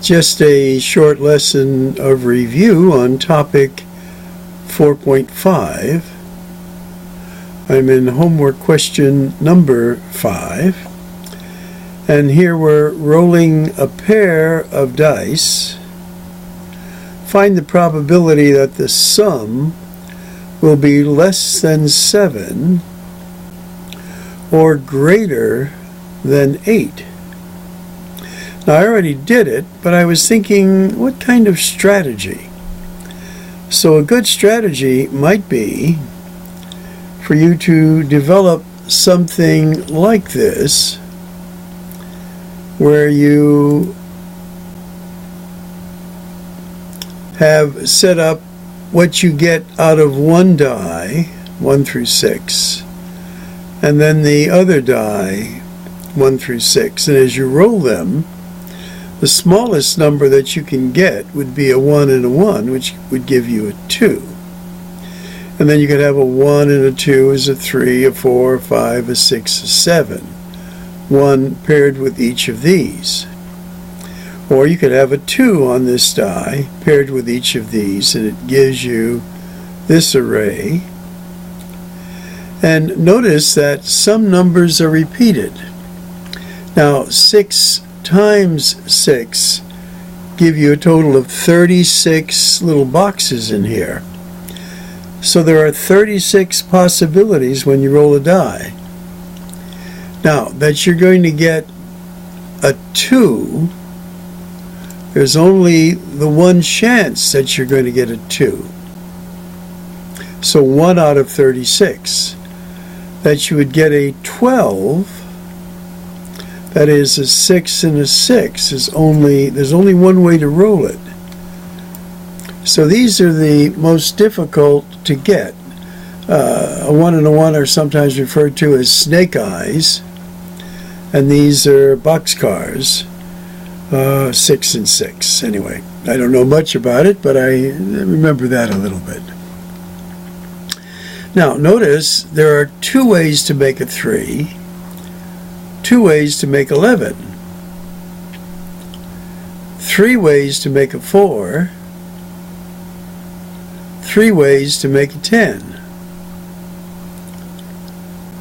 Just a short lesson of review on topic 4.5. I'm in homework question number 5. And here we're rolling a pair of dice. Find the probability that the sum will be less than 7 or greater than 8. Now, I already did it, but I was thinking, what kind of strategy? So a good strategy might be for you to develop something like this, where you have set up what you get out of one die, 1 through 6, and then the other die, 1 through 6. And as you roll them, the smallest number that you can get would be a 1 and a 1, which would give you a 2. And then you could have a 1 and a 2 as a 3, a 4, a 5, a 6, a 7. 1 paired with each of these. Or you could have a 2 on this die paired with each of these, and it gives you this array. And notice that some numbers are repeated. Now, 6 times 6 give you a total of 36 little boxes in here. So there are 36 possibilities when you roll a die. Now, that you're going to get a 2, there's only the one chance that you're going to get a 2. So 1 out of 36. That you would get a 12, that is a 6 and a 6, there's only one way to roll it. So these are the most difficult to get. A 1 and a 1 are sometimes referred to as snake eyes, and these are boxcars, 6 and 6. Anyway, I don't know much about it, but I remember that a little bit. Now, notice there are 2 ways to make a 3, 2 ways to make 11, 3 ways to make a 4, 3 ways to make a 10.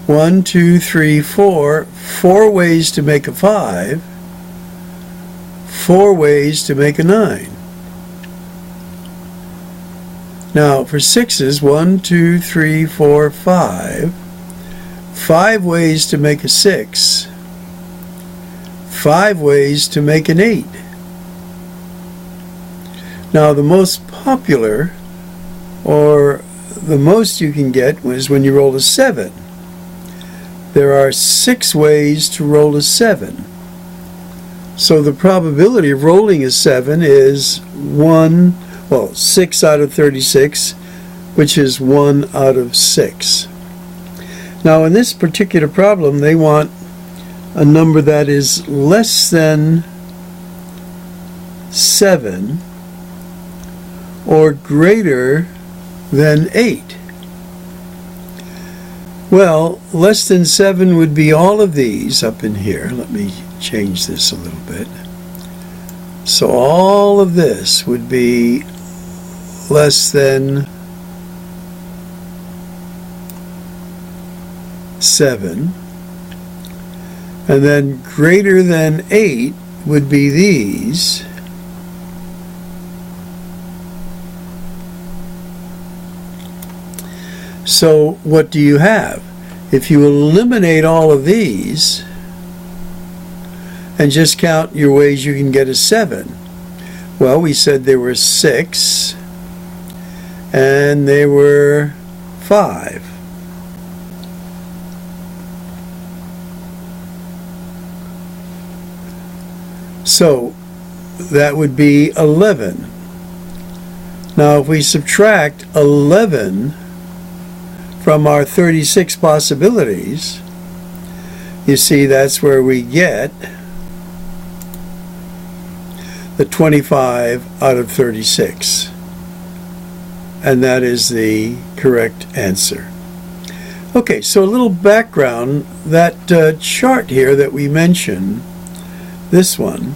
1, 2, 3, 4, 4 ways to make a 5, 4 ways to make a 9. Now, for 6s, 1, 2, 3, 4, 5, 5 ways to make a 6, 5 ways to make an 8. Now, the most popular, or the most you can get, is when you roll a 7. There are 6 ways to roll a 7. So the probability of rolling a 7 is 6 out of 36, which is 1 out of 6. Now, in this particular problem, they want a number that is less than 7 or greater than 8. Well, less than 7 would be all of these up in here. Let me change this a little bit. So all of this would be less than 7. And then greater than 8 would be these. So what do you have? If you eliminate all of these and just count your ways you can get a 7, well, we said there were 6 and there were 5. So that would be 11. Now, if we subtract 11 from our 36 possibilities, you see that's where we get the 25 out of 36. And that is the correct answer. Okay, so a little background. That chart here that we mentioned, this one,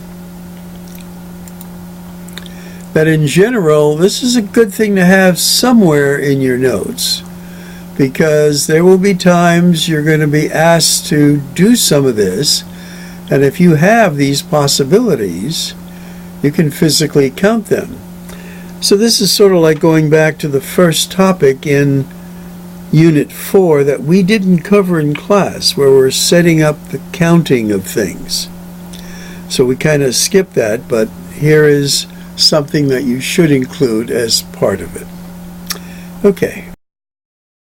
that in general, this is a good thing to have somewhere in your notes, because there will be times you're going to be asked to do some of this, and if you have these possibilities, you can physically count them. So this is sort of like going back to the first topic in Unit 4 that we didn't cover in class, where we're setting up the counting of things. So we kind of skipped that, but here is something that you should include as part of it. Okay.